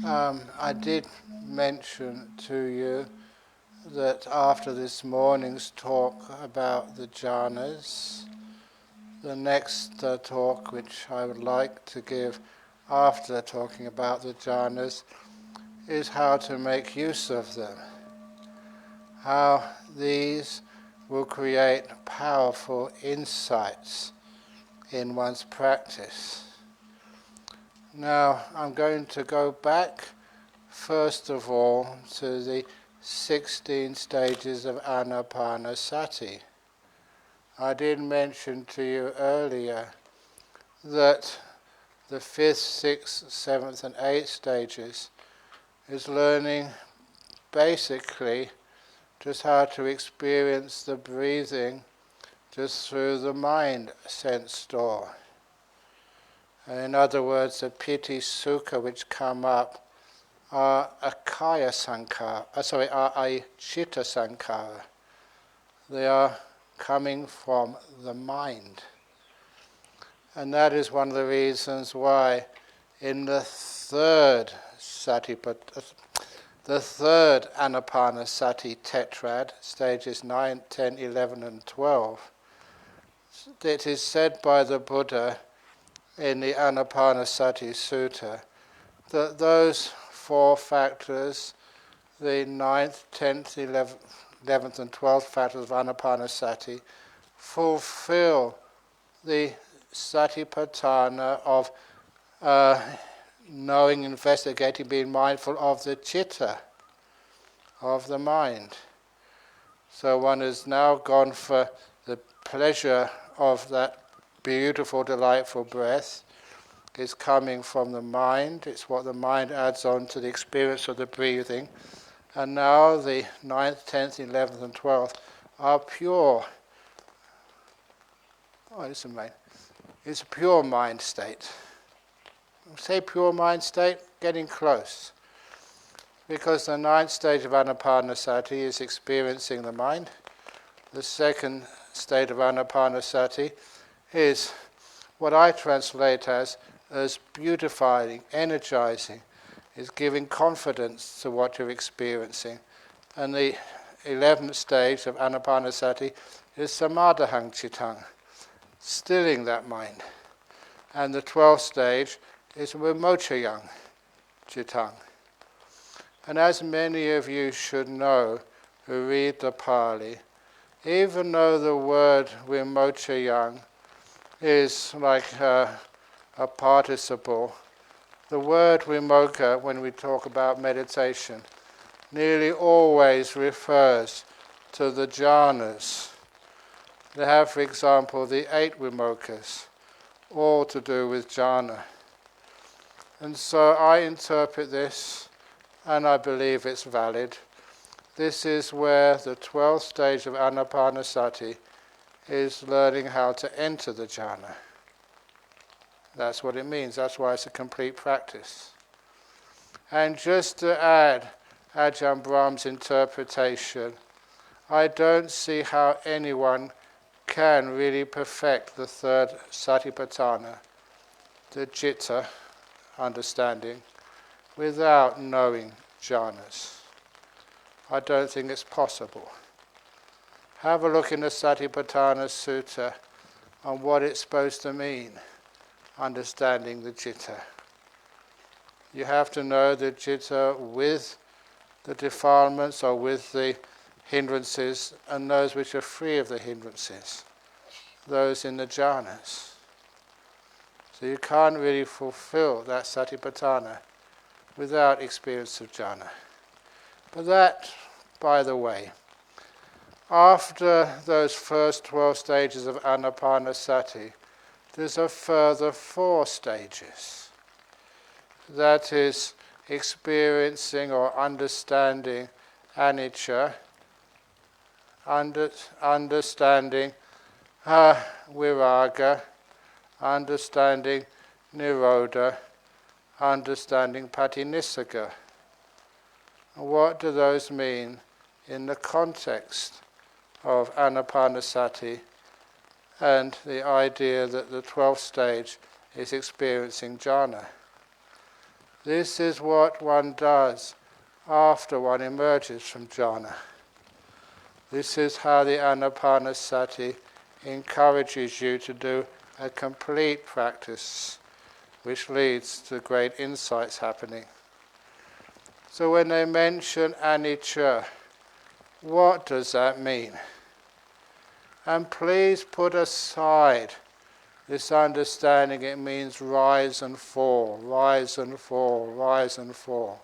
I did mention to you that after this morning's talk about the jhanas, the next talk which I would like to give after talking about the jhanas is how to make use of them, how these will create powerful insights in one's practice. Now, I'm going to go back first of all to the 16 stages of anapanasati. I did mention to you earlier that the 5th, 6th, 7th and 8th stages is learning basically just how to experience the breathing just through the mind sense door. In other words, the piti sukha which come up are a kaya sankhara, are a chitta sankhara. They are coming from the mind. And that is one of the reasons why in the third anapanasati tetrad, stages 9, 10, 11 and 12, it is said by the Buddha in the Anapanasati Sutta that those 4 factors, the 9th, 10th, 11th and 12th factors of anapanasati, fulfill the satipatthana of knowing, investigating, being mindful of the citta, of the mind. So one has now gone for the pleasure of that beautiful, delightful breath. Is coming from the mind. It's what the mind adds on to the experience of the breathing. And now the 9th, 10th, 11th and 12th are pure. It's a pure mind state. Say pure mind state, getting close. Because the 9th stage of anapanasati is experiencing the mind. The 2nd state of anapanasati is what I translate as beautifying, energizing, is giving confidence to what you're experiencing. And the 11th stage of anapanasati is samadhahang cittang, stilling that mind. And the 12th stage is vimochayang cittang. And as many of you should know who read the Pali, even though the word vimochayang is like a participle, the word vimocha, when we talk about meditation, nearly always refers to the jhanas. They have, for example, the 8 vimochas, all to do with jhana. And so I interpret this, and I believe it's valid. This is where the 12th stage of anapanasati is learning how to enter the jhana. That's what it means. That's why it's a complete practice. And just to add Ajahn Brahm's interpretation, I don't see how anyone can really perfect the 3rd satipatthana, the citta, understanding, without knowing jhanas. I don't think it's possible. Have a look in the Satipatthana Sutta on what it's supposed to mean, understanding the citta. You have to know the citta with the defilements or with the hindrances, and those which are free of the hindrances, those in the jhanas. So you can't really fulfill that satipatthana without experience of jhana. But that, by the way, after those first 12 stages of anapanasati, there's a further 4 stages. That is experiencing or understanding anicca, understanding viraga, understanding nirodha, understanding patinissagga. What do those mean in the context of anapanasati and the idea that the 12th stage is experiencing jhana? This is what one does after one emerges from jhana. This is how the anapanasati encourages you to do a complete practice, which leads to great insights happening. So when they mention anicca, what does that mean? And please put aside this understanding it means rise and fall, rise and fall, rise and fall.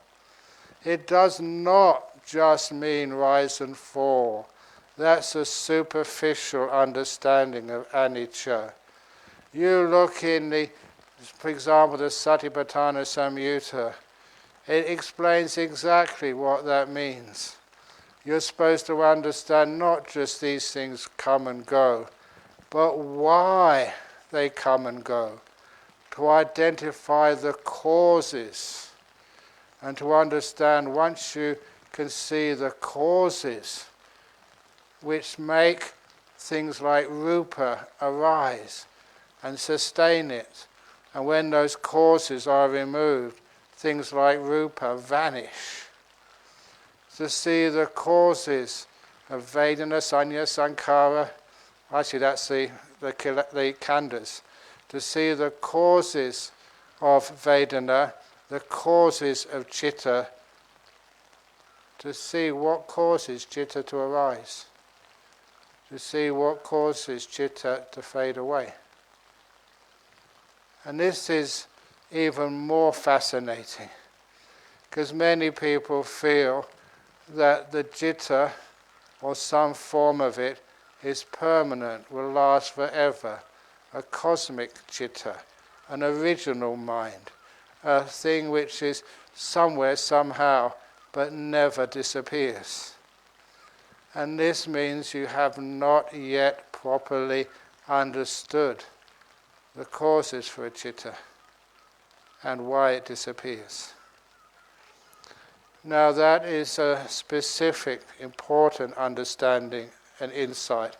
It does not just mean rise and fall. That's a superficial understanding of anicca. You look in for example, the Satipatthana Samyutta. It explains exactly what that means. You're supposed to understand not just these things come and go, but why they come and go. To identify the causes. And to understand, once you can see the causes which make things like rupa arise and sustain it, and when those causes are removed, things like rupa vanish. To see the causes of Vedana, Sanya, Sankara, actually that's the khandhas. To see the causes of Vedana, the causes of citta, to see what causes citta to arise, to see what causes citta to fade away. And this is even more fascinating, because many people feel that the citta, or some form of it, is permanent, will last forever, a cosmic citta, an original mind, a thing which is somewhere, somehow, but never disappears. And this means you have not yet properly understood the causes for a citta and why it disappears. Now that is a specific, important understanding and insight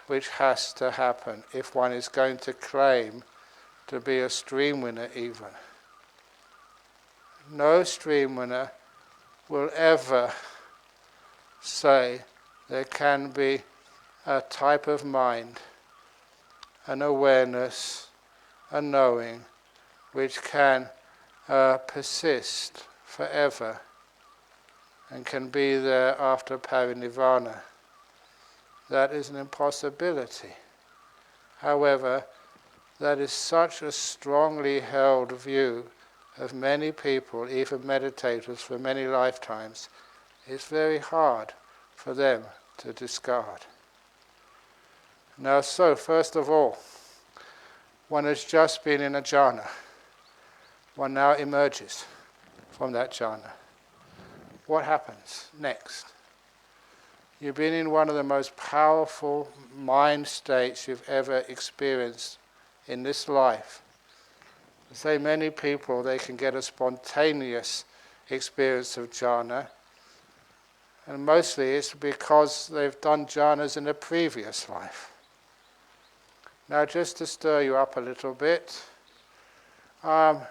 which has to happen if one is going to claim to be a stream winner even. No stream winner will ever say there can be a type of mind, an awareness, a knowing, which can persist forever and can be there after parinirvana. That is an impossibility. However, that is such a strongly held view of many people, even meditators for many lifetimes, it's very hard for them to discard. Now, so first of all, one has just been in a jhana. One now emerges from that jhana. What happens next? You've been in one of the most powerful mind states you've ever experienced in this life. I say many people, they can get a spontaneous experience of jhana, and mostly it's because they've done jhanas in a previous life. Now, just to stir you up a little bit, there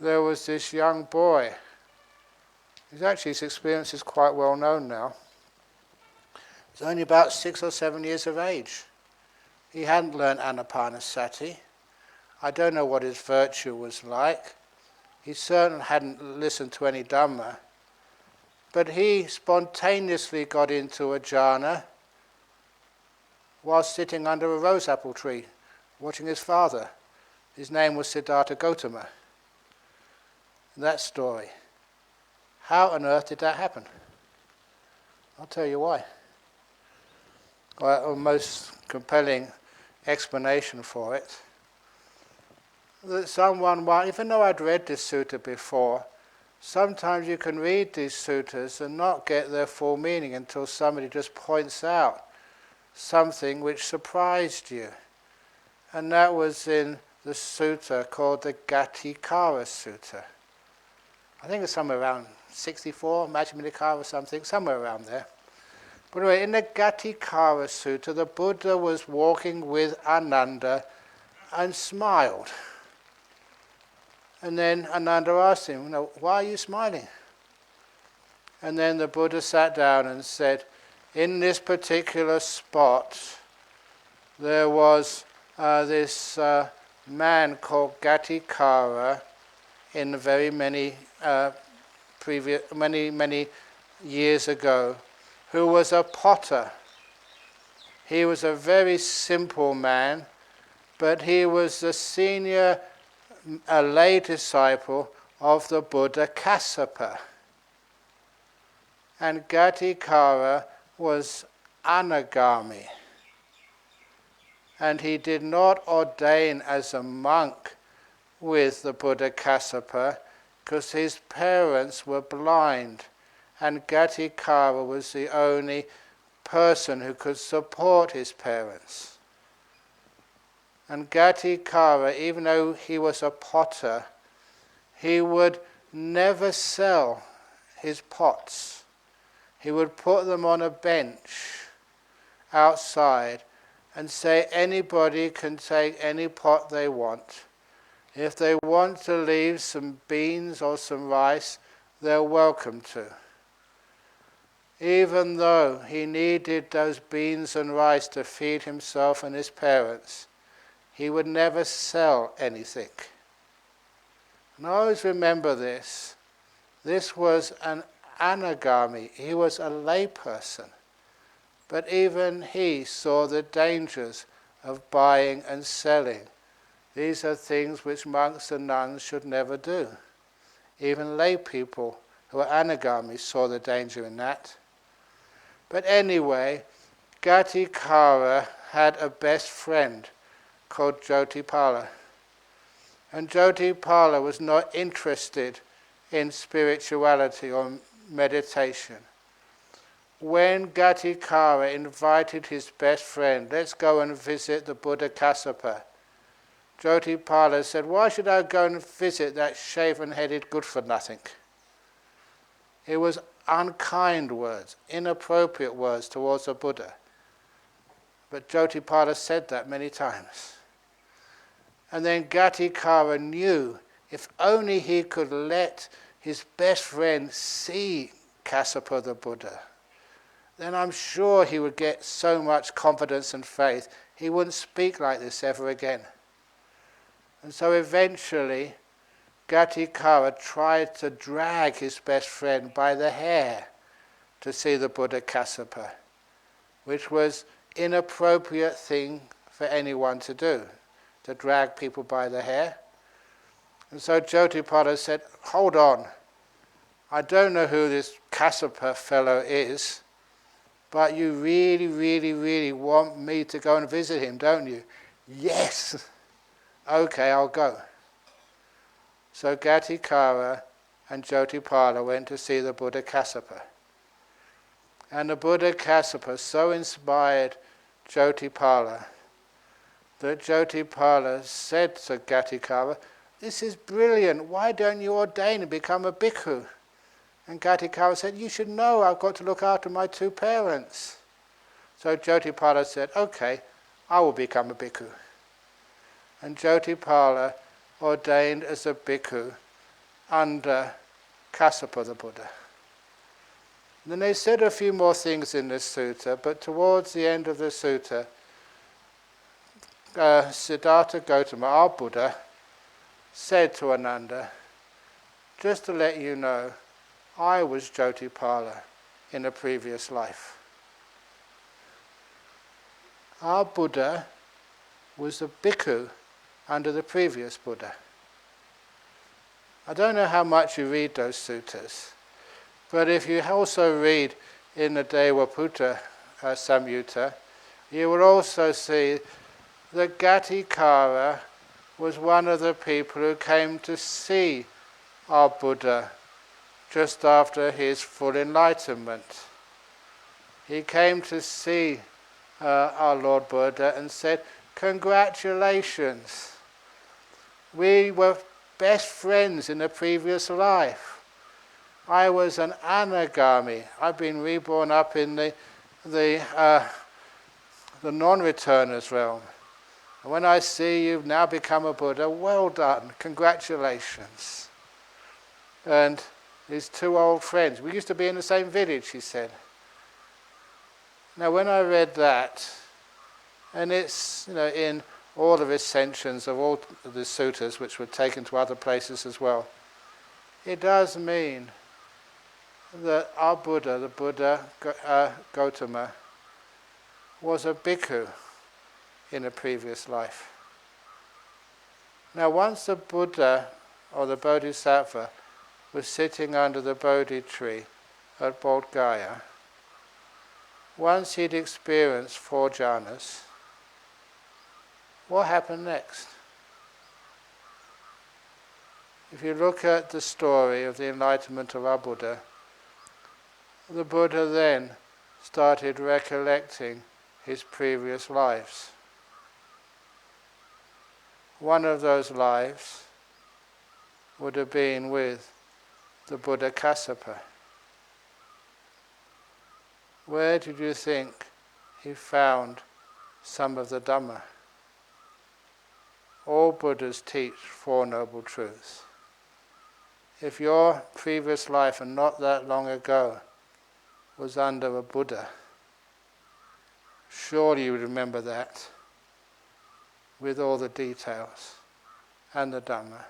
was this young boy. His experience is quite well known now. He's only about 6 or 7 years of age. He hadn't learned anapanasati. I don't know what his virtue was like. He certainly hadn't listened to any Dhamma. But he spontaneously got into a jhana while sitting under a rose apple tree, watching his father. His name was Siddhartha Gautama. That story. How on earth did that happen? I'll tell you why. Well, a most compelling explanation for it. That someone, even though I'd read this sutta before, sometimes you can read these suttas and not get their full meaning until somebody just points out something which surprised you. And that was in the sutta called the Gatikara Sutta. I think it's somewhere around 64, Majjhima Nikaya or something, somewhere around there. But anyway, in the Gatikara Sutta, the Buddha was walking with Ananda and smiled. And then Ananda asked him, why are you smiling? And then the Buddha sat down and said, in this particular spot, there was this man called Gatikara in the very many years ago, who was a potter. He was a very simple man, but he was the senior lay disciple of the Buddha Kassapa. And Gatikara was anagami. And he did not ordain as a monk with the Buddha Kassapa because his parents were blind, and Gatikara was the only person who could support his parents. And Gatikara, even though he was a potter, he would never sell his pots. He would put them on a bench outside and say anybody can take any pot they want. If they want to leave some beans or some rice, they're welcome to. Even though he needed those beans and rice to feed himself and his parents, he would never sell anything. And I always remember this. This was an anagami. He was a layperson. But even he saw the dangers of buying and selling. These are things which monks and nuns should never do. Even lay people who are anagami saw the danger in that. But anyway, Gatikara had a best friend called Jotipala. And Jotipala was not interested in spirituality or meditation. When Gatikara invited his best friend, let's go and visit the Buddha Kassapa, Jotipala said, why should I go and visit that shaven-headed good-for-nothing? It was unkind words, inappropriate words towards the Buddha. But Jotipala said that many times. And then Gatikara knew if only he could let his best friend see Kassapa the Buddha, then I'm sure he would get so much confidence and faith, he wouldn't speak like this ever again. And so eventually, Gatikara tried to drag his best friend by the hair to see the Buddha Kassapa, which was an inappropriate thing for anyone to do, to drag people by the hair. And so Jotipala said, hold on, I don't know who this Kassapa fellow is, but you really, really, really want me to go and visit him, don't you? Yes! Okay, I'll go. So Gatikara and Jotipala went to see the Buddha Kassapa. And the Buddha Kassapa so inspired Jotipala that Jotipala said to Gatikara, this is brilliant, why don't you ordain and become a bhikkhu? And Gatikara said, you should know I've got to look after my two parents. So Jotipala said, okay, I will become a bhikkhu. And Jotipala ordained as a bhikkhu under Kassapa the Buddha. And then they said a few more things in this sutta, but towards the end of the sutta, Siddhartha Gautama, our Buddha, said to Ananda, just to let you know, I was Jotipala in a previous life. Our Buddha was a bhikkhu under the previous Buddha. I don't know how much you read those suttas, but if you also read in the Devaputta Samyutta, you will also see that Gatikara was one of the people who came to see our Buddha just after his full enlightenment. He came to see our Lord Buddha and said, congratulations, we were best friends in a previous life. I was an anagami. I've been reborn up in the non-returners realm. And when I see you've now become a Buddha, well done, congratulations. And his two old friends, we used to be in the same village, he said. Now when I read that, and it's in all the recensions of all the suttas which were taken to other places as well, it does mean that our Buddha, the Buddha Gautama, was a bhikkhu in a previous life. Now once the Buddha or the Bodhisattva was sitting under the Bodhi tree at Bodh Gaya, once he'd experienced 4 jhanas, what happened next? If you look at the story of the enlightenment of our Buddha, the Buddha then started recollecting his previous lives. One of those lives would have been with the Buddha Kassapa. Where did you think he found some of the Dhamma? All Buddhas teach 4 noble truths. If your previous life, and not that long ago, was under a Buddha, surely you remember that with all the details and the Dhamma.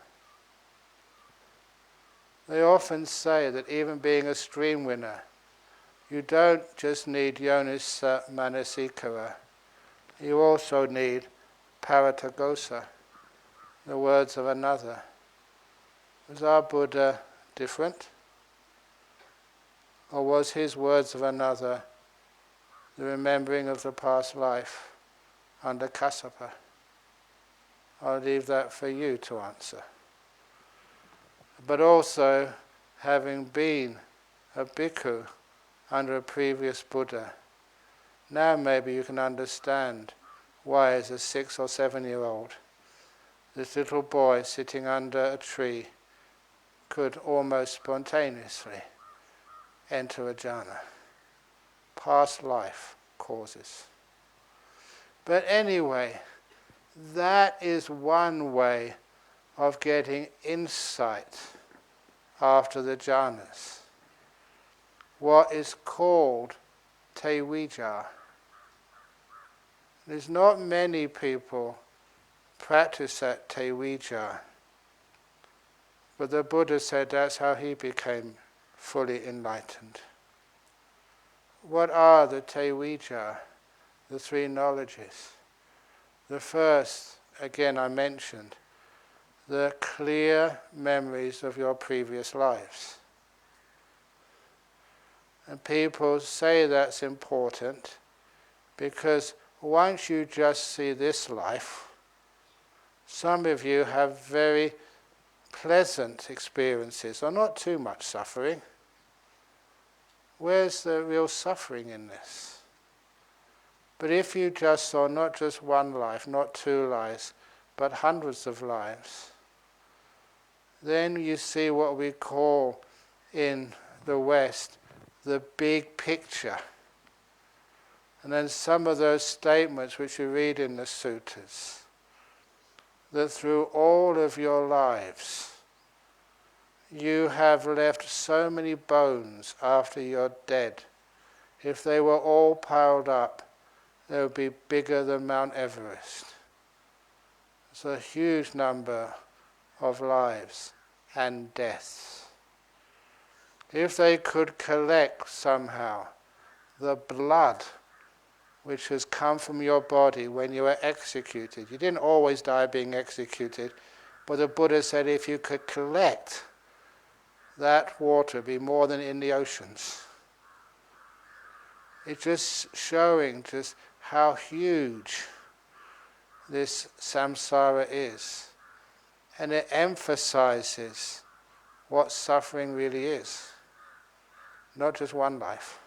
They often say that even being a stream winner, you don't just need yonisa manasikara, you also need paratagosa, the words of another. Was our Buddha different? Or was his words of another the remembering of the past life under Kassapa? I'll leave that for you to answer. But also, having been a bhikkhu under a previous Buddha, now maybe you can understand why as a 6 or 7-year-old, this little boy sitting under a tree could almost spontaneously enter a jhana. Past life causes. But anyway, that is one way of getting insight after the jhanas. What is called te vijja. There's not many people practice that te vijja, but the Buddha said that's how he became fully enlightened. What are the te vijja, the 3 knowledges? The first, again I mentioned, the clear memories of your previous lives. And people say that's important because once you just see this life, some of you have very pleasant experiences, or not too much suffering. Where's the real suffering in this? But if you just saw not just one life, not 2 lives, but hundreds of lives, then you see what we call in the West the big picture. And then some of those statements which you read in the suttas, that through all of your lives you have left so many bones after you're dead. If they were all piled up, they would be bigger than Mount Everest. It's a huge number of lives and deaths. If they could collect somehow the blood which has come from your body when you were executed, you didn't always die being executed, but the Buddha said if you could collect that water, be more than in the oceans. It's just showing just how huge this samsara is. And it emphasizes what suffering really is. Not just one life,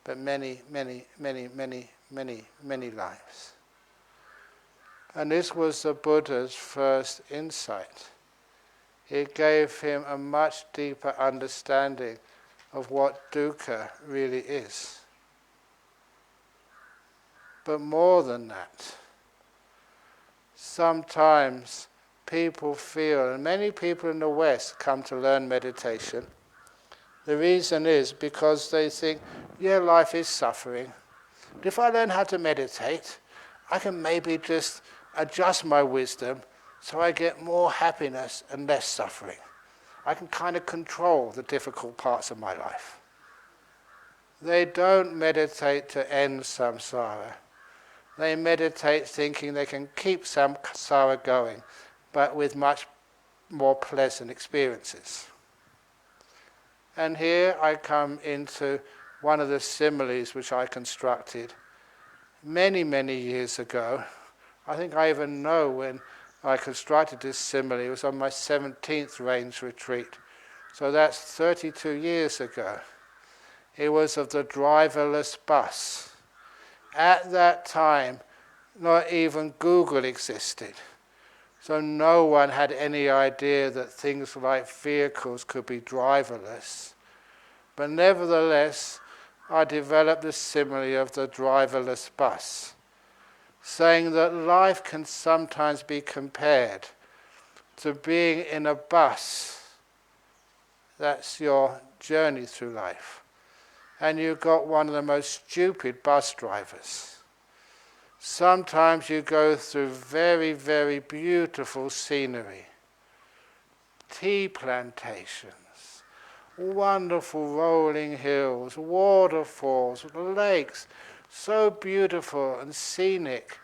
but many, many, many, many, many, many lives. And this was the Buddha's first insight. It gave him a much deeper understanding of what dukkha really is. But more than that, sometimes people feel, and many people in the West come to learn meditation. The reason is because they think, yeah, life is suffering. But if I learn how to meditate, I can maybe just adjust my wisdom so I get more happiness and less suffering. I can kind of control the difficult parts of my life. They don't meditate to end samsara. They meditate thinking they can keep samsara going, but with much more pleasant experiences. And here I come into one of the similes which I constructed many, many years ago. I think I even know when I constructed this simile. It was on my 17th range retreat. So that's 32 years ago. It was of the driverless bus. At that time, not even Google existed. So no one had any idea that things like vehicles could be driverless. But nevertheless, I developed the simile of the driverless bus, saying that life can sometimes be compared to being in a bus. That's your journey through life. And you've got one of the most stupid bus drivers. Sometimes you go through very, very beautiful scenery, tea plantations, wonderful rolling hills, waterfalls, lakes, so beautiful and scenic.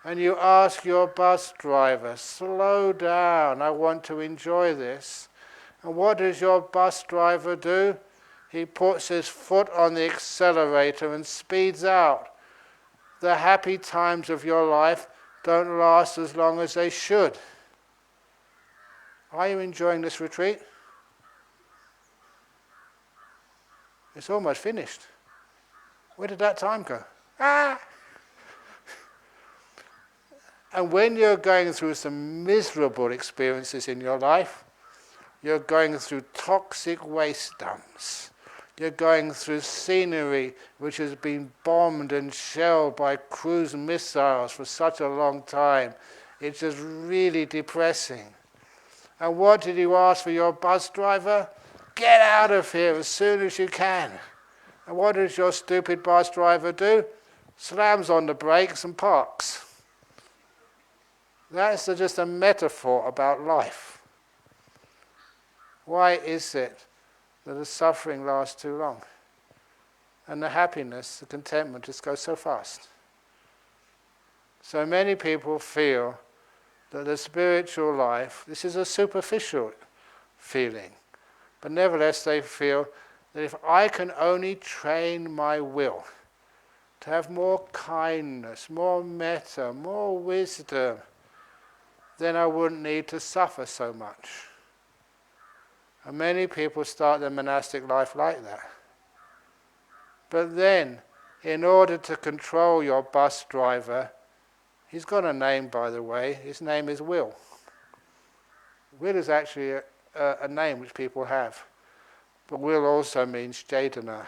And you ask your bus driver, slow down, I want to enjoy this. And what does your bus driver do? He puts his foot on the accelerator and speeds out. The happy times of your life don't last as long as they should. Are you enjoying this retreat? It's almost finished. Where did that time go? And when you're going through some miserable experiences in your life, you're going through toxic waste dumps. You're going through scenery which has been bombed and shelled by cruise missiles for such a long time. It's just really depressing. And what did you ask for your bus driver? Get out of here as soon as you can. And what does your stupid bus driver do? Slams on the brakes and parks. That's just a metaphor about life. Why is it that the suffering lasts too long? And the happiness, the contentment just goes so fast. So many people feel that the spiritual life, this is a superficial feeling, but nevertheless they feel that if I can only train my will to have more kindness, more metta, more wisdom, then I wouldn't need to suffer so much. And many people start their monastic life like that. But then, in order to control your bus driver, he's got a name, by the way. His name is Will. Will is actually a name which people have. But Will also means Jadana.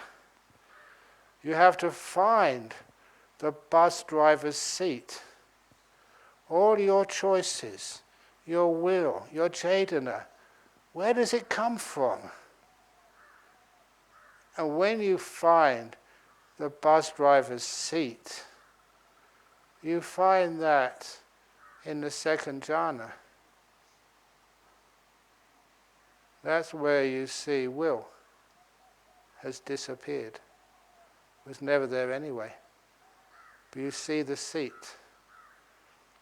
You have to find the bus driver's seat. All your choices, your will, your Jadana, where does it come from? And when you find the bus driver's seat, you find that in the second jhana. That's where you see will has disappeared. It was never there anyway. But you see the seat.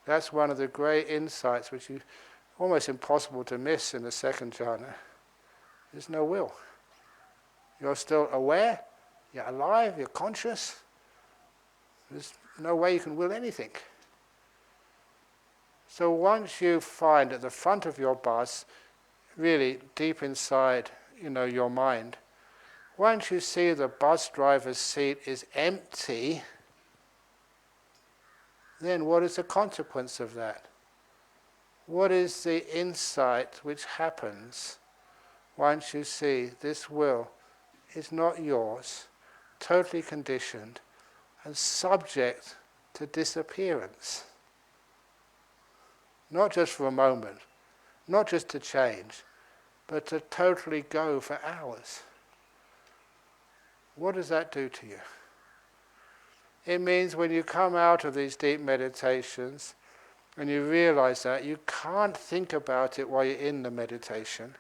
That's one of the great insights which is almost impossible to miss in the second jhana. There's no will. You're still aware, you're alive, you're conscious. There's no way you can will anything. So once you find at the front of your bus, really deep inside, your mind, once you see the bus driver's seat is empty, then what is the consequence of that? What is the insight which happens once you see this will is not yours, totally conditioned, and subject to disappearance? Not just for a moment, not just to change, but to totally go for hours. What does that do to you? It means when you come out of these deep meditations and you realize that, you can't think about it while you're in the meditation.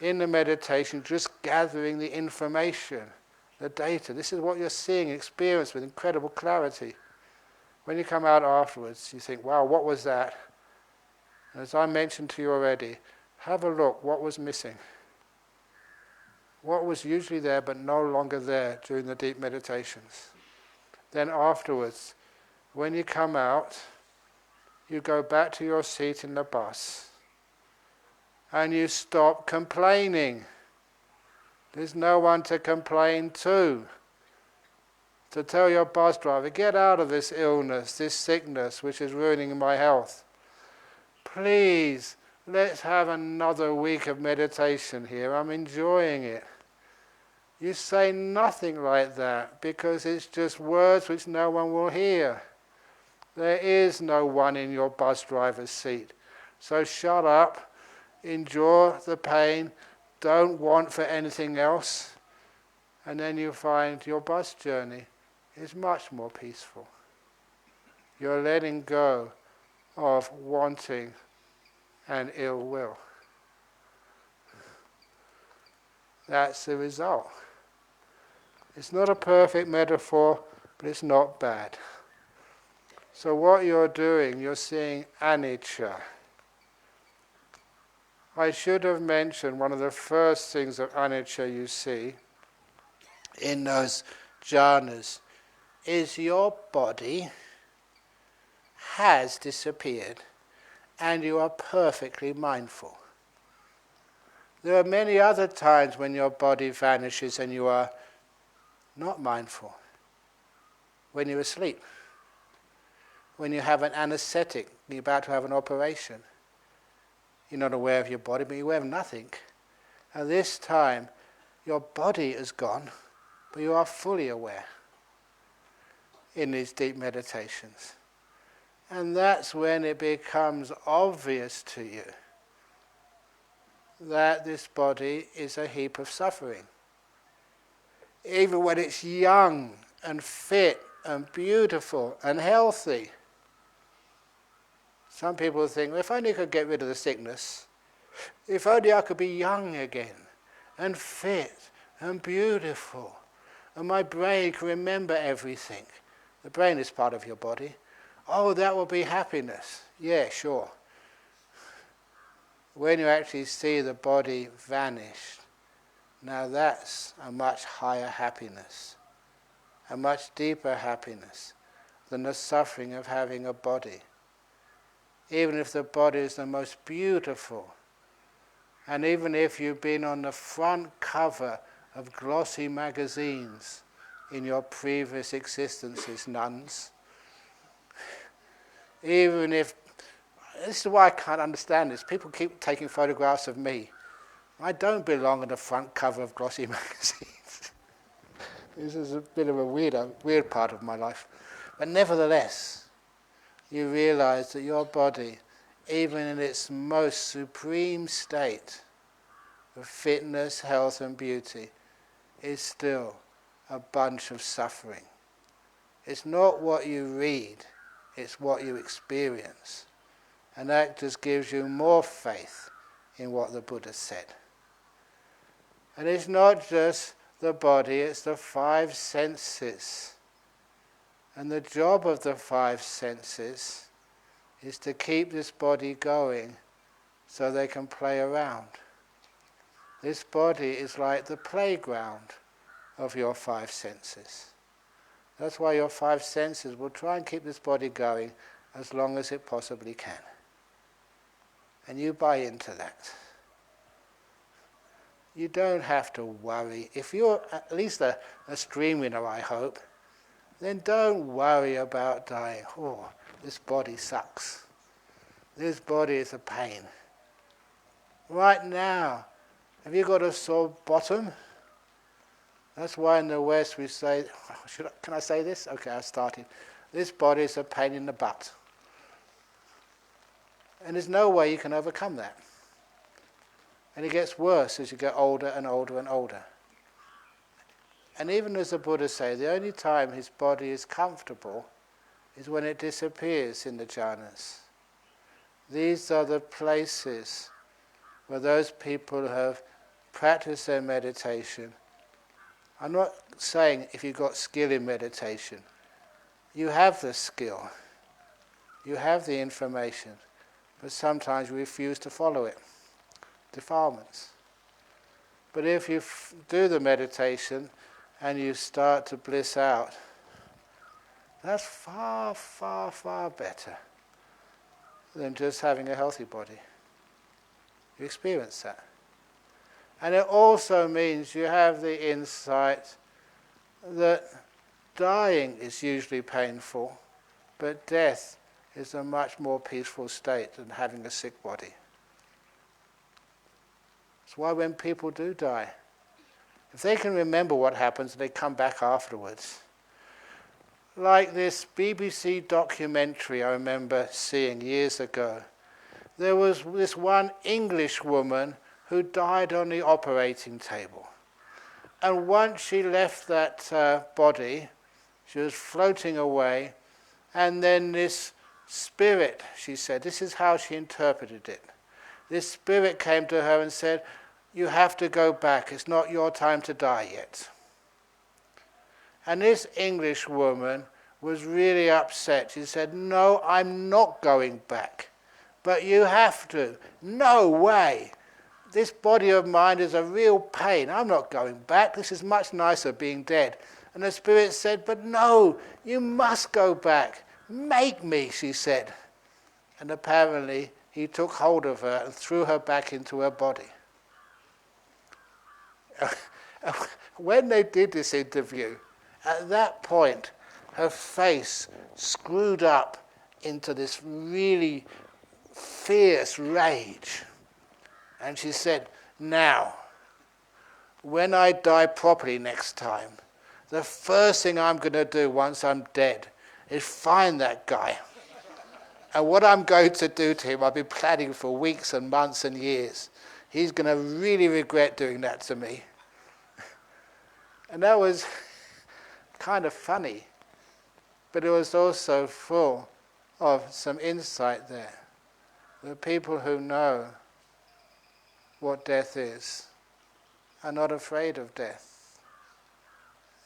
In the meditation, just gathering the information, the data. This is what you're seeing, experience with incredible clarity. When you come out afterwards, you think, wow, what was that? As I mentioned to you already, have a look, what was missing? What was usually there but no longer there during the deep meditations? Then afterwards, when you come out, you go back to your seat in the bus and you stop complaining. There's no one to complain to tell your bus driver, get out of this illness, this sickness which is ruining my health. Please, let's have another week of meditation here. I'm enjoying it. You say nothing like that because it's just words which no one will hear. There is no one in your bus driver's seat. So shut up, endure the pain, don't want for anything else, and then you find your bus journey is much more peaceful. You're letting go of wanting and ill will. That's the result. It's not a perfect metaphor, but it's not bad. So what you're doing, you're seeing anicca. I should have mentioned one of the first things of anicca you see in those jhanas is your body has disappeared and you are perfectly mindful. There are many other times when your body vanishes and you are not mindful. When you're asleep, when you have an anesthetic, you're about to have an operation. You're not aware of your body, but you're aware of nothing. At this time, your body is gone, but you are fully aware in these deep meditations. And that's when it becomes obvious to you that this body is a heap of suffering. Even when it's young and fit and beautiful and healthy. Some people think, well, if only I could get rid of the sickness, if only I could be young again and fit and beautiful, and my brain can remember everything. The brain is part of your body. Oh, that will be happiness. Yeah, sure. When you actually see the body vanish, now that's a much higher happiness, a much deeper happiness than the suffering of having a body. Even if the body is the most beautiful, and even if you've been on the front cover of glossy magazines in your previous existences, nuns, even if, this is why I can't understand this, people keep taking photographs of me. I don't belong on the front cover of glossy magazines. This is a bit of a weird part of my life. But nevertheless, you realize that your body, even in its most supreme state of fitness, health and beauty, is still a bunch of suffering. It's not what you read, it's what you experience. And that just gives you more faith in what the Buddha said. And it's not just the body, it's the five senses. And the job of the five senses is to keep this body going so they can play around. This body is like the playground of your five senses. That's why your five senses will try and keep this body going as long as it possibly can. And you buy into that. You don't have to worry. If you're at least a stream winner, I hope, then don't worry about dying. Oh, this body sucks. This body is a pain. Right now, have you got a sore bottom? That's why in the West we say, can I say this? Okay, I started. This body is a pain in the butt. And there's no way you can overcome that. And it gets worse as you get older and older and older. And even as the Buddha says, the only time his body is comfortable is when it disappears in the jhanas. These are the places where those people have practiced their meditation. I'm not saying if you've got skill in meditation. You have the skill. You have the information. But sometimes you refuse to follow it. Defilements. But if you do the meditation and you start to bliss out, that's far, far, far better than just having a healthy body. You experience that. And it also means you have the insight that dying is usually painful, but death is a much more peaceful state than having a sick body. That's why when people do die, if they can remember what happens, they come back afterwards. Like this BBC documentary I remember seeing years ago. There was this one English woman who died on the operating table. And once she left that body, she was floating away, and then this spirit, she said, this is how she interpreted it. This spirit came to her and said, "You have to go back, it's not your time to die yet." And this English woman was really upset. She said, "No, I'm not going back. But you have to." "No way. This body of mine is a real pain. I'm not going back. This is much nicer being dead." And the spirit said, "But no, you must go back. Make me," she said. And apparently he took hold of her and threw her back into her body. When they did this interview, at that point, her face screwed up into this really fierce rage. And she said, "Now, when I die properly next time, the first thing I'm going to do once I'm dead is find that guy. And what I'm going to do to him, I've been planning for weeks and months and years. He's going to really regret doing that to me." And that was kind of funny, but it was also full of some insight there. The people who know what death is are not afraid of death.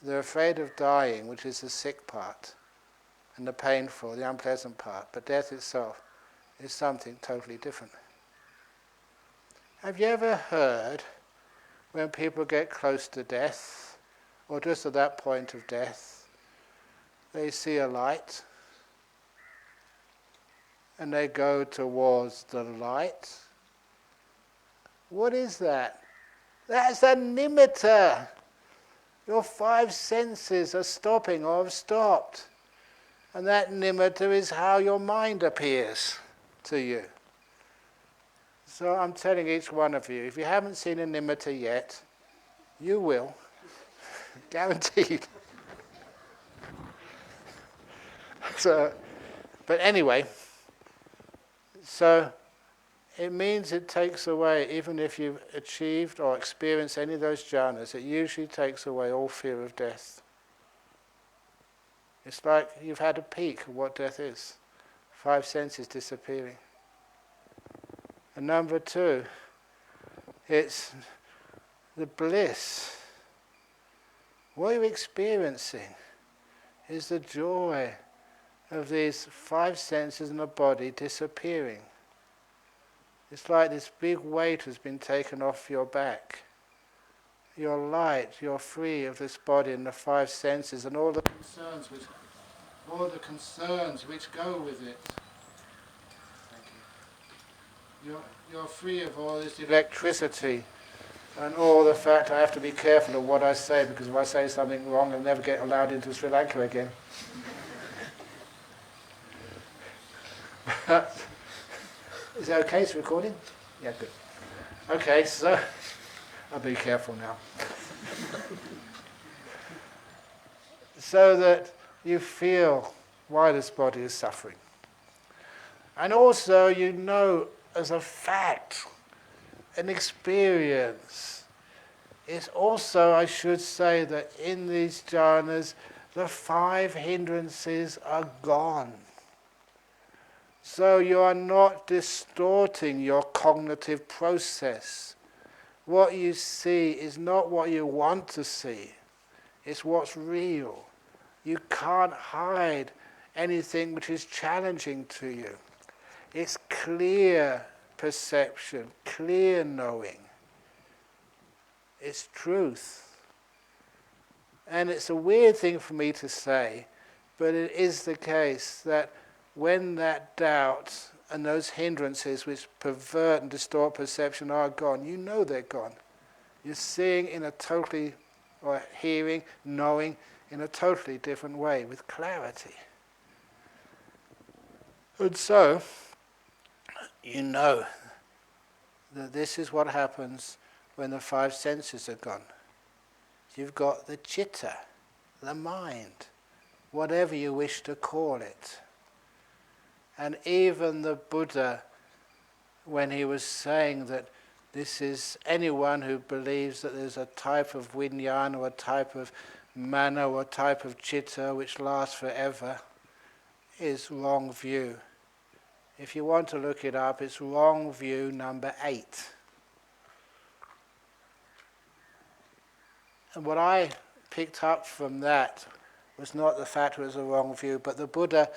They're afraid of dying, which is the sick part, and the painful, the unpleasant part. But death itself is something totally different. Have you ever heard when people get close to death, or just at that point of death, they see a light, and they go towards the light? What is that? That's a nimitta. Your 5 senses are stopping or have stopped. And that nimitta is how your mind appears to you. So I'm telling each one of you, if you haven't seen a nimitta yet, you will. Guaranteed. But anyway, so it means it takes away, even if you've achieved or experienced any of those jhanas, it usually takes away all fear of death. It's like you've had a peek of what death is. 5 senses disappearing. And number 2, it's the bliss. What you're experiencing is the joy of these 5 senses in the body disappearing. It's like this big weight has been taken off your back. You're light, you're free of this body and the 5 senses and all the concerns which go with it. Thank you. You're free of all this electricity and all the fact I have to be careful of what I say, because if I say something wrong I'll never get allowed into Sri Lanka again. Is that okay? It's recording? Yeah, good. Okay, so I'll be careful now. So that you feel why this body is suffering. And also you know as a fact, an experience. It's also, I should say, that in these jhanas, the 5 hindrances are gone. So you are not distorting your cognitive process. What you see is not what you want to see. It's what's real. You can't hide anything which is challenging to you. It's clear perception, clear knowing. It's truth. And it's a weird thing for me to say, but it is the case that when that doubt and those hindrances which pervert and distort perception are gone, you know they're gone. You're seeing in a totally, or hearing, knowing in a totally different way, with clarity. And so, you know that this is what happens when the 5 senses are gone. You've got the chitta, the mind, whatever you wish to call it. And even the Buddha, when he was saying that this is anyone who believes that there's a type of vijnana or a type of mana or a type of chitta which lasts forever, is wrong view. If you want to look it up, it's wrong view number 8. And what I picked up from that was not the fact it was a wrong view, but the Buddha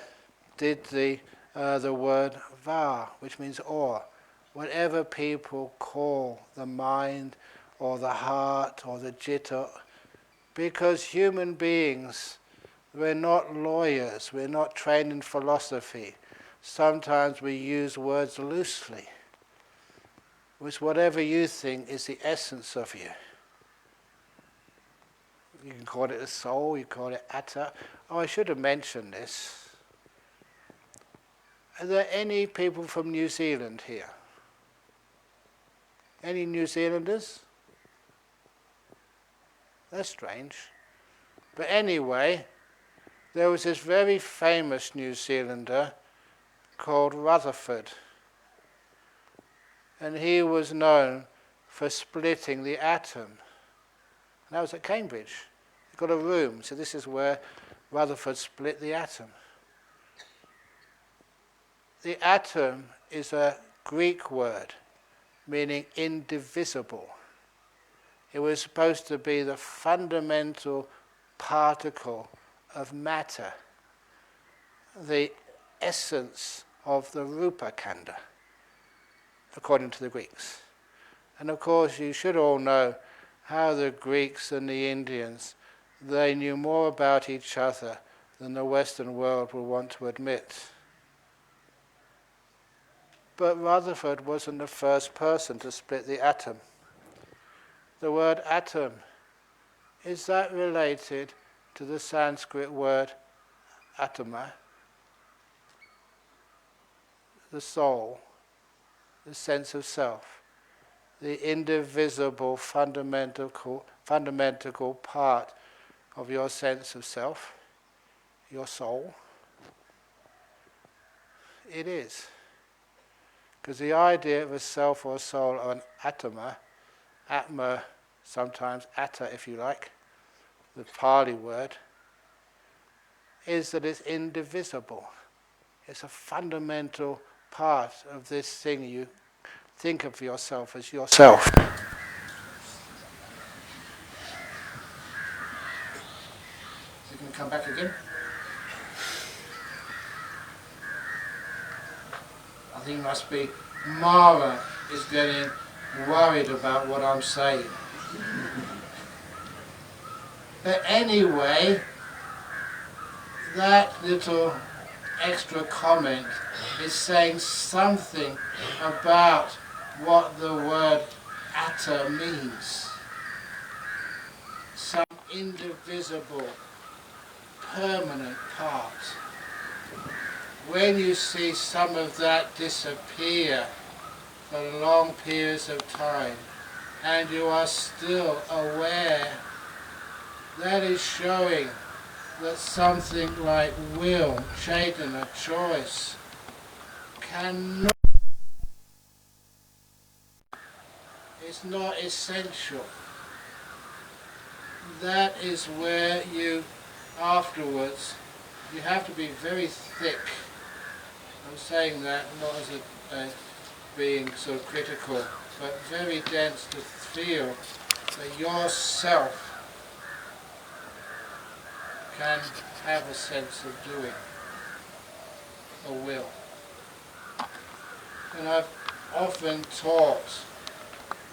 did the word va, which means awe. Whatever people call the mind or the heart or the citta, because human beings, we're not lawyers, we're not trained in philosophy. Sometimes we use words loosely, which whatever you think is the essence of you. You can call it a soul, you call it atta. Oh, I should have mentioned this. Are there any people from New Zealand here? Any New Zealanders? That's strange. But anyway, there was this very famous New Zealander called Rutherford. And he was known for splitting the atom. And that was at Cambridge. He got a room, so this is where Rutherford split the atom. The atom is a Greek word meaning indivisible. It was supposed to be the fundamental particle of matter, the essence of the rupa khandha, according to the Greeks. And of course you should all know how the Greeks and the Indians, they knew more about each other than the Western world will want to admit. But Rutherford wasn't the first person to split the atom. The word atom, is that related to the Sanskrit word atama? The soul, the sense of self, the indivisible fundamental part of your sense of self, your soul. It is. Because the idea of a self or soul or an atma, sometimes atta if you like, the Pali word, is that it's indivisible. It's a fundamental part of this thing you think of yourself as yourself. Is it going to come back again? I think it must be Mara is getting worried about what I'm saying. But anyway, that little extra comment is saying something about what the word atta means. Some indivisible, permanent part. When you see some of that disappear for long periods of time, and you are still aware, that is showing that something like will, chaitana, choice, cannot, it's not essential. That is where you, afterwards, you have to be very thick. I'm saying that not as a being so critical, but very dense to feel that yourself can have a sense of doing, a will. And I've often taught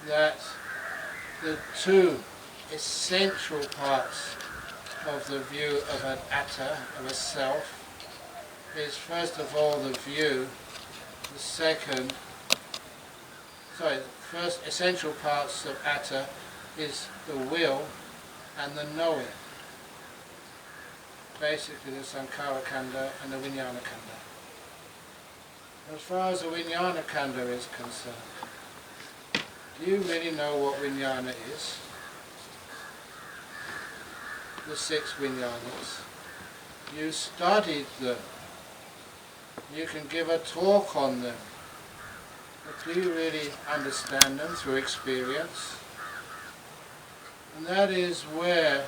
that the two essential parts of the view of an atta, of a self, is first of all the view, the first essential parts of atta is the will and the knowing. Basically the sankhara khandha and the vijnana khandha. As far as the vijnana khandha is concerned, do you really know what vijnana is? The 6 vijnanas. You studied them. You can give a talk on them. But do you really understand them through experience? And that is where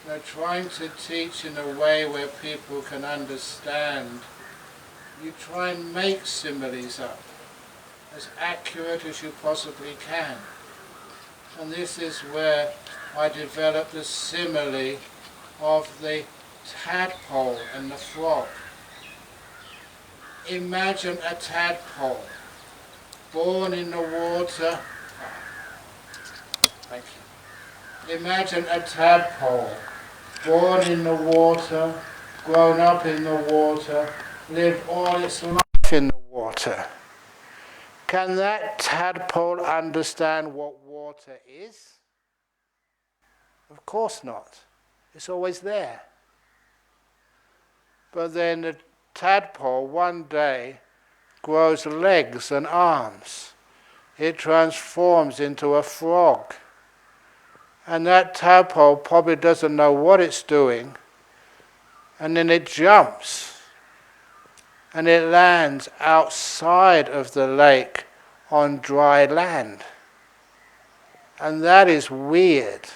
they're trying to teach in a way where people can understand. You try and make similes up as accurate as you possibly can. And this is where I developed the simile of the tadpole and the frog. Imagine a tadpole born in the water. Thank you. Imagine a tadpole born in the water, grown up in the water, lived all its life in the water. Can that tadpole understand what water is? Of course not. It's always there. But then the tadpole one day grows legs and arms. It transforms into a frog. And that tadpole probably doesn't know what it's doing. And then it jumps. And it lands outside of the lake on dry land. And that is weird.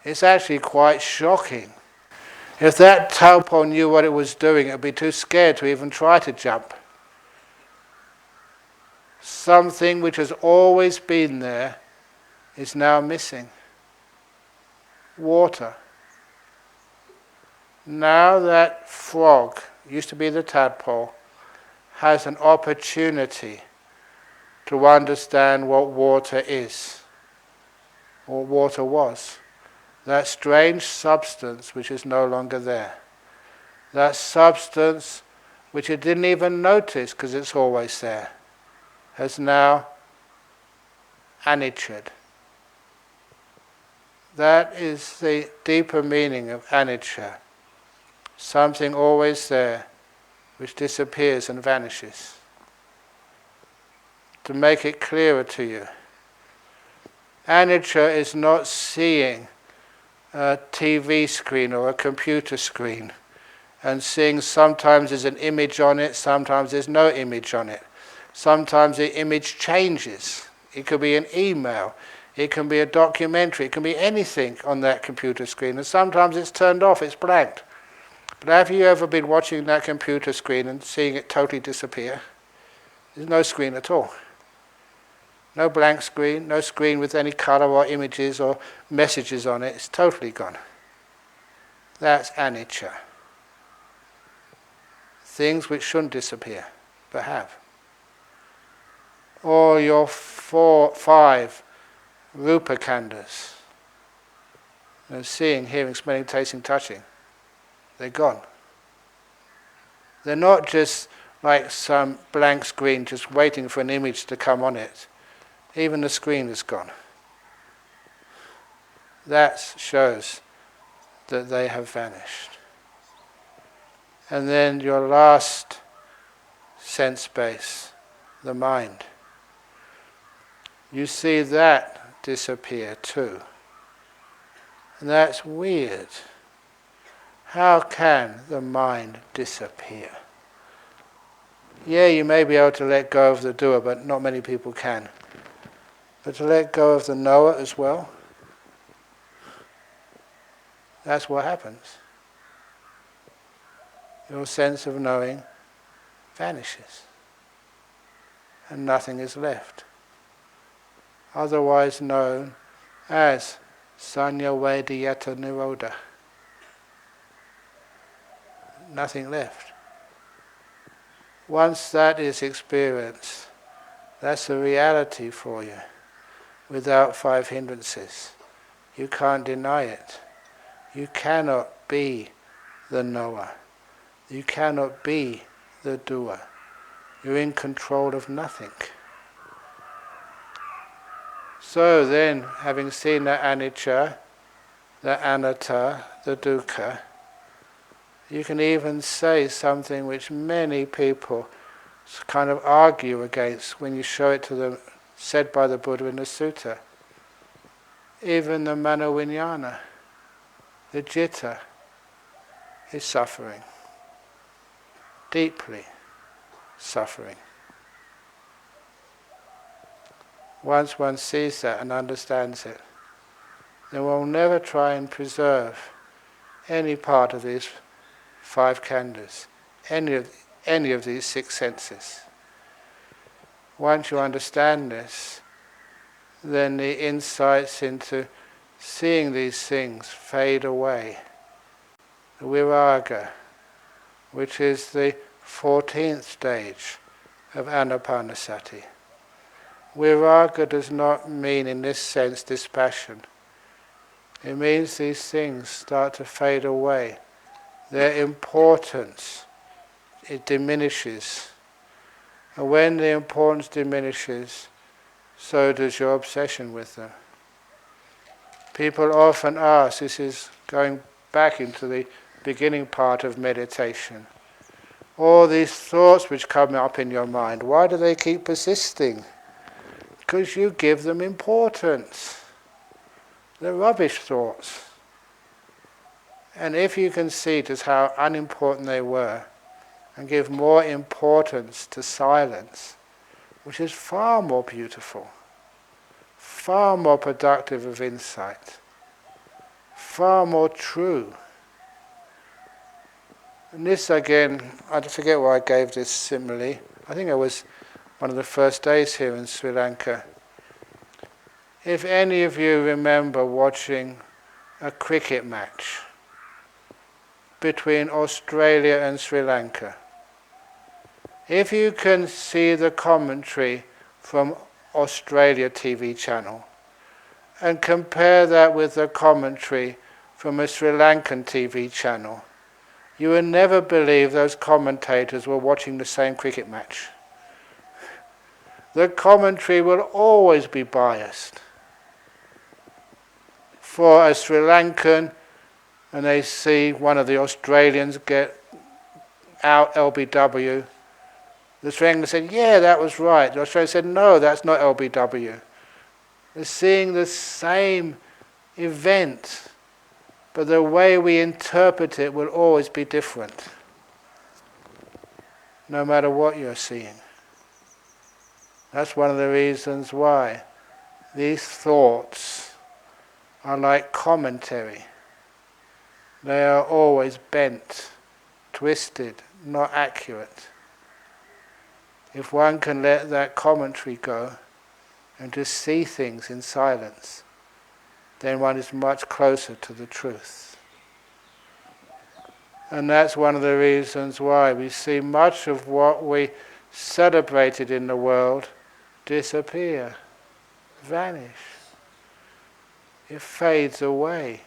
It's actually quite shocking. If that tadpole knew what it was doing, it would be too scared to even try to jump. Something which has always been there is now missing. Water. Now that frog, used to be the tadpole, has an opportunity to understand what water is, or what water was. That strange substance which is no longer there. That substance which it didn't even notice because it's always there, has now anicca. That is the deeper meaning of anicca. Something always there which disappears and vanishes. To make it clearer to you, anicca is not seeing a TV screen or a computer screen and seeing sometimes there's an image on it, sometimes there's no image on it. Sometimes the image changes. It could be an email, it can be a documentary, it can be anything on that computer screen, and sometimes it's turned off, it's blanked. But have you ever been watching that computer screen and seeing it totally disappear? There's no screen at all. No blank screen, no screen with any colour or images or messages on it. It's totally gone. That's anicca. Things which shouldn't disappear, but have. Or your 5 rupa khandhas. Seeing, hearing, smelling, tasting, touching. They're gone. They're not just like some blank screen just waiting for an image to come on it. Even the screen is gone. That shows that they have vanished. And then your last sense base, the mind. You see that disappear too. And that's weird. How can the mind disappear? Yeah, you may be able to let go of the doer, but not many people can. But to let go of the knower as well, that's what happens. Your sense of knowing vanishes, and nothing is left. Otherwise known as Sanya Vedayata Nirodha. Nothing left. Once that is experienced, that's a reality for you, without 5 hindrances. You can't deny it. You cannot be the knower. You cannot be the doer. You're in control of nothing. So then, having seen the anicca, the anatta, the dukkha, you can even say something which many people kind of argue against when you show it to them, said by the Buddha in the sutta. Even the manoviññāna, the citta, is suffering. Deeply suffering. Once one sees that and understands it, then one will never try and preserve any part of these 5 khandhas, any of these 6 senses. Once you understand this, then the insights into seeing these things fade away. The viraga, which is the 14th stage of anapanasati. Viraga does not mean in this sense dispassion. It means these things start to fade away. Their importance, it diminishes. And when the importance diminishes, so does your obsession with them. People often ask, this is going back into the beginning part of meditation, all these thoughts which come up in your mind, why do they keep persisting? Because you give them importance. They're rubbish thoughts. And if you can see just how unimportant they were, and give more importance to silence, which is far more beautiful, far more productive of insight, far more true. And this again, I forget why I gave this simile. I think it was one of the first days here in Sri Lanka. If any of you remember watching a cricket match between Australia and Sri Lanka, if you can see the commentary from Australia TV channel and compare that with the commentary from a Sri Lankan TV channel, you will never believe those commentators were watching the same cricket match. The commentary will always be biased. For a Sri Lankan, and they see one of the Australians get out LBW, the Sri Lankan said, yeah, that was right. The Australian said, no, that's not LBW. They're seeing the same event, but the way we interpret it will always be different, no matter what you're seeing. That's one of the reasons why these thoughts are like commentary. They are always bent, twisted, not accurate. If one can let that commentary go and just see things in silence, then one is much closer to the truth. And that's one of the reasons why we see much of what we celebrated in the world disappear, vanish. It fades away.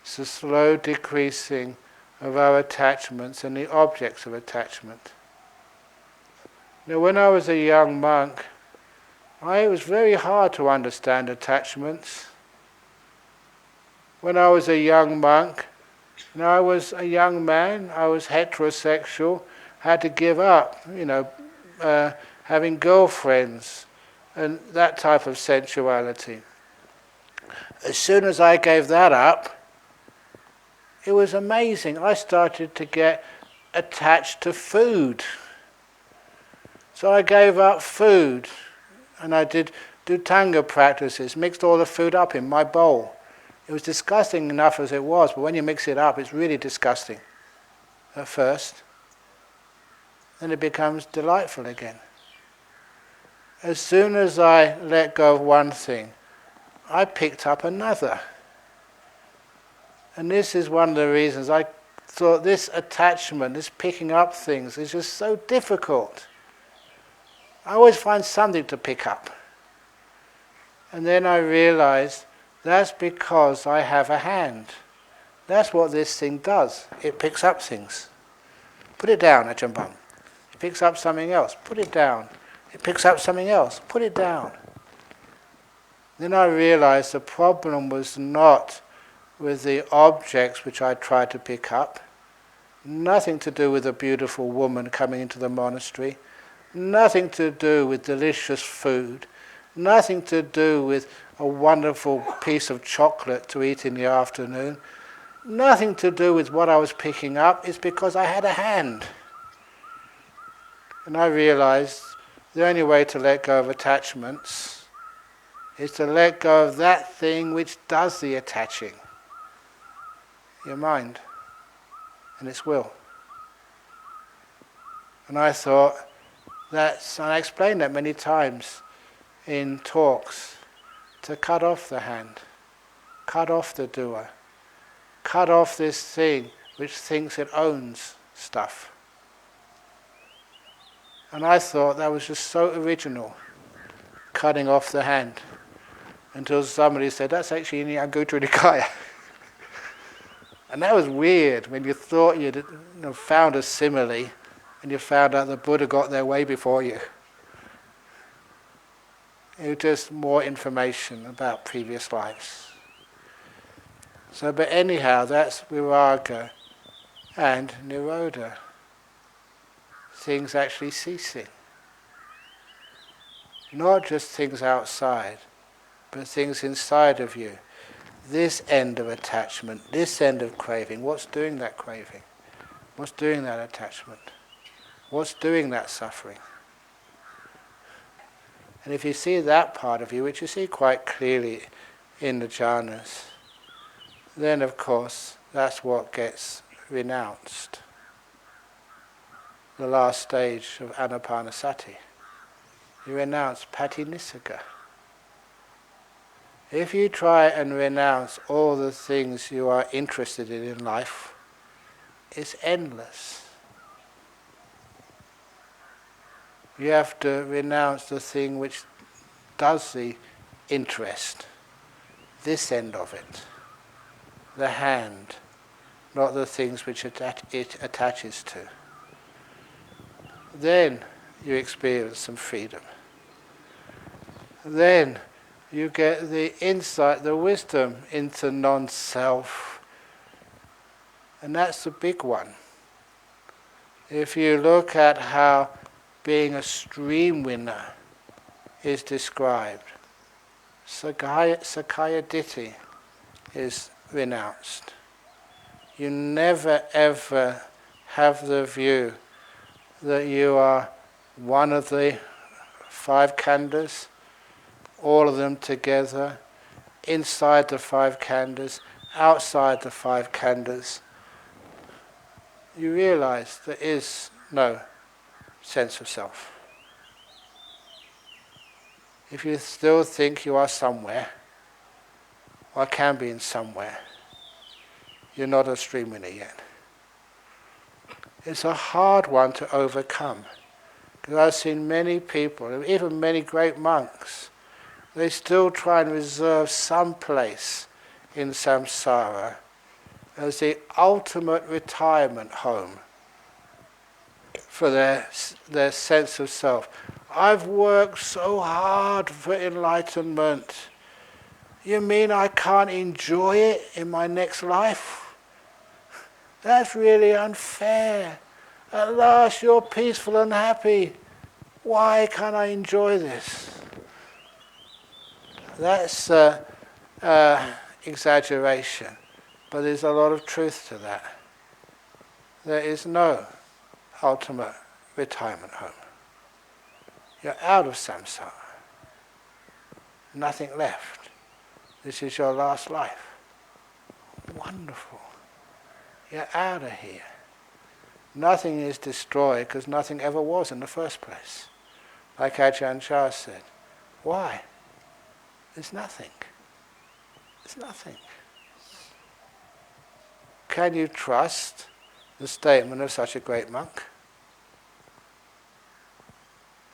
It's a slow decreasing of our attachments and the objects of attachment. Now, when I was a young monk, it was very hard to understand attachments. When I was a young monk, I was a young man, I was heterosexual, had to give up, having girlfriends and that type of sensuality. As soon as I gave that up, it was amazing. I started to get attached to food. So I gave up food, and I did Tanga practices, mixed all the food up in my bowl. It was disgusting enough as it was, but when you mix it up, it's really disgusting at first. Then it becomes delightful again. As soon as I let go of one thing, I picked up another. And this is one of the reasons I thought this attachment, this picking up things, is just so difficult. I always find something to pick up. And then I realized that's because I have a hand. That's what this thing does. It picks up things. Put it down, Ajahn Brahm. It picks up something else. Put it down. It picks up something else. Put it down. Then I realized the problem was not with the objects which I tried to pick up. Nothing to do with a beautiful woman coming into the monastery. Nothing to do with delicious food. Nothing to do with a wonderful piece of chocolate to eat in the afternoon. Nothing to do with what I was picking up. It's because I had a hand. And I realized the only way to let go of attachments is to let go of that thing which does the attaching. Your mind and its will. And I thought, and I explained that many times in talks, to cut off the hand, cut off the doer, cut off this thing which thinks it owns stuff. And I thought that was just so original, cutting off the hand, until somebody said, that's actually in the Anguttara Nikaya. And that was weird when you thought you'd found a simile and you found out the Buddha got there way before you. It was just more information about previous lives. So, but anyhow, that's viraga and nirodha. Things actually ceasing. Not just things outside, but things inside of you. This end of attachment, this end of craving, what's doing that craving? What's doing that attachment? What's doing that suffering? And if you see that part of you, which you see quite clearly in the jhanas, then of course that's what gets renounced. The last stage of anapanasati. You renounce patinissagga. If you try and renounce all the things you are interested in life, it's endless. You have to renounce the thing which does the interest, this end of it, the hand, not the things which it attaches to. Then you experience some freedom. Then you get the insight, the wisdom into non-self. And that's the big one. If you look at how being a stream winner is described, Sakaya Ditti is renounced. You never ever have the view that you are one of the 5 khandhas, all of them together, inside the 5 khandhas, outside the 5 khandhas. You realize there is no sense of self. If you still think you are somewhere, or can be in somewhere, you're not a stream winner yet. It's a hard one to overcome. Because I've seen many people, even many great monks, they still try and reserve some place in samsara as the ultimate retirement home for their sense of self. I've worked so hard for enlightenment. You mean I can't enjoy it in my next life? That's really unfair. At last you're peaceful and happy. Why can't I enjoy this? That's exaggeration, but there's a lot of truth to that. There is no ultimate retirement home. You're out of samsara. Nothing left. This is your last life. Wonderful. You're out of here. Nothing is destroyed because nothing ever was in the first place. Like Ajahn Chah said. Why? There's nothing. There's nothing. Can you trust the statement of such a great monk?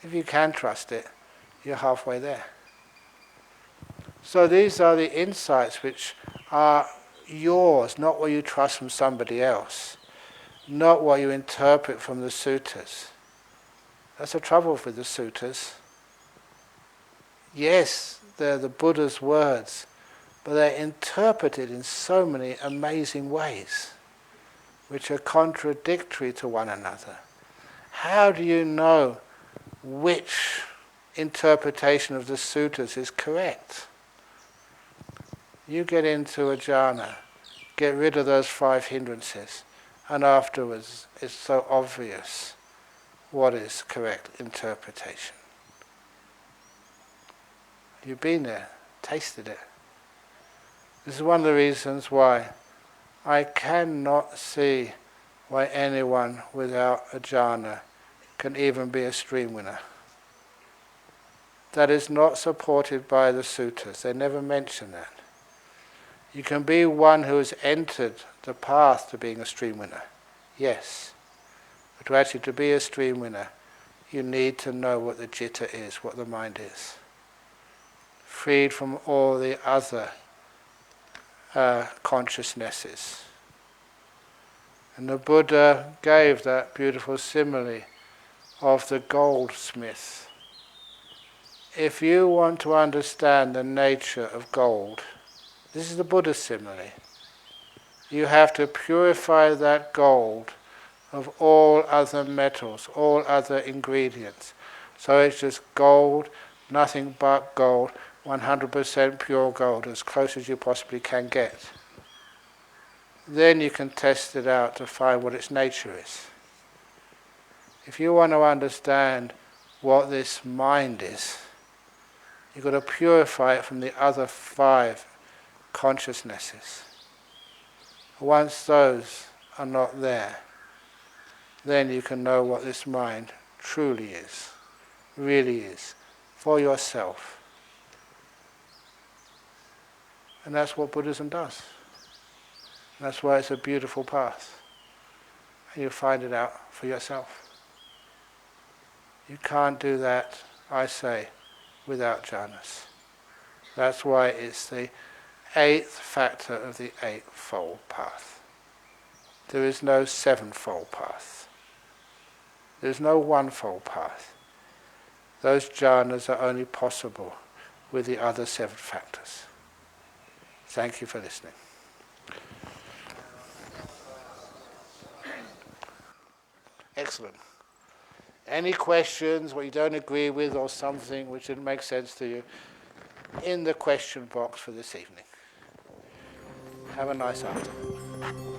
If you can trust it, you're halfway there. So these are the insights which are yours, not what you trust from somebody else, not what you interpret from the suttas. That's the trouble with the suttas. Yes, they're the Buddha's words, but they're interpreted in so many amazing ways, which are contradictory to one another. How do you know which interpretation of the suttas is correct? You get into a jhana, get rid of those 5 hindrances, and afterwards it's so obvious what is correct interpretation. You've been there, tasted it. This is one of the reasons why I cannot see why anyone without a jhana can even be a stream winner. That is not supported by the suttas. They never mention that. You can be one who has entered the path to being a stream winner, yes. But to be a stream winner, you need to know what the citta is, what the mind is. Freed from all the other consciousnesses. And the Buddha gave that beautiful simile of the goldsmith. If you want to understand the nature of gold, this is the Buddha simile, you have to purify that gold of all other metals, all other ingredients. So it's just gold, nothing but gold, 100% pure gold, as close as you possibly can get. Then you can test it out to find what its nature is. If you want to understand what this mind is, you've got to purify it from the other 5 consciousnesses. Once those are not there, then you can know what this mind truly is, really is, for yourself. And that's what Buddhism does. And that's why it's a beautiful path. And you find it out for yourself. You can't do that, I say, without jhanas. That's why it's the 8th factor of the 8-fold path. There is no 7-fold path. There is no 1-fold path. Those jhanas are only possible with the other 7 factors. Thank you for listening. Excellent. Any questions, what you don't agree with, or something which didn't make sense to you, in the question box for this evening. Have a nice afternoon.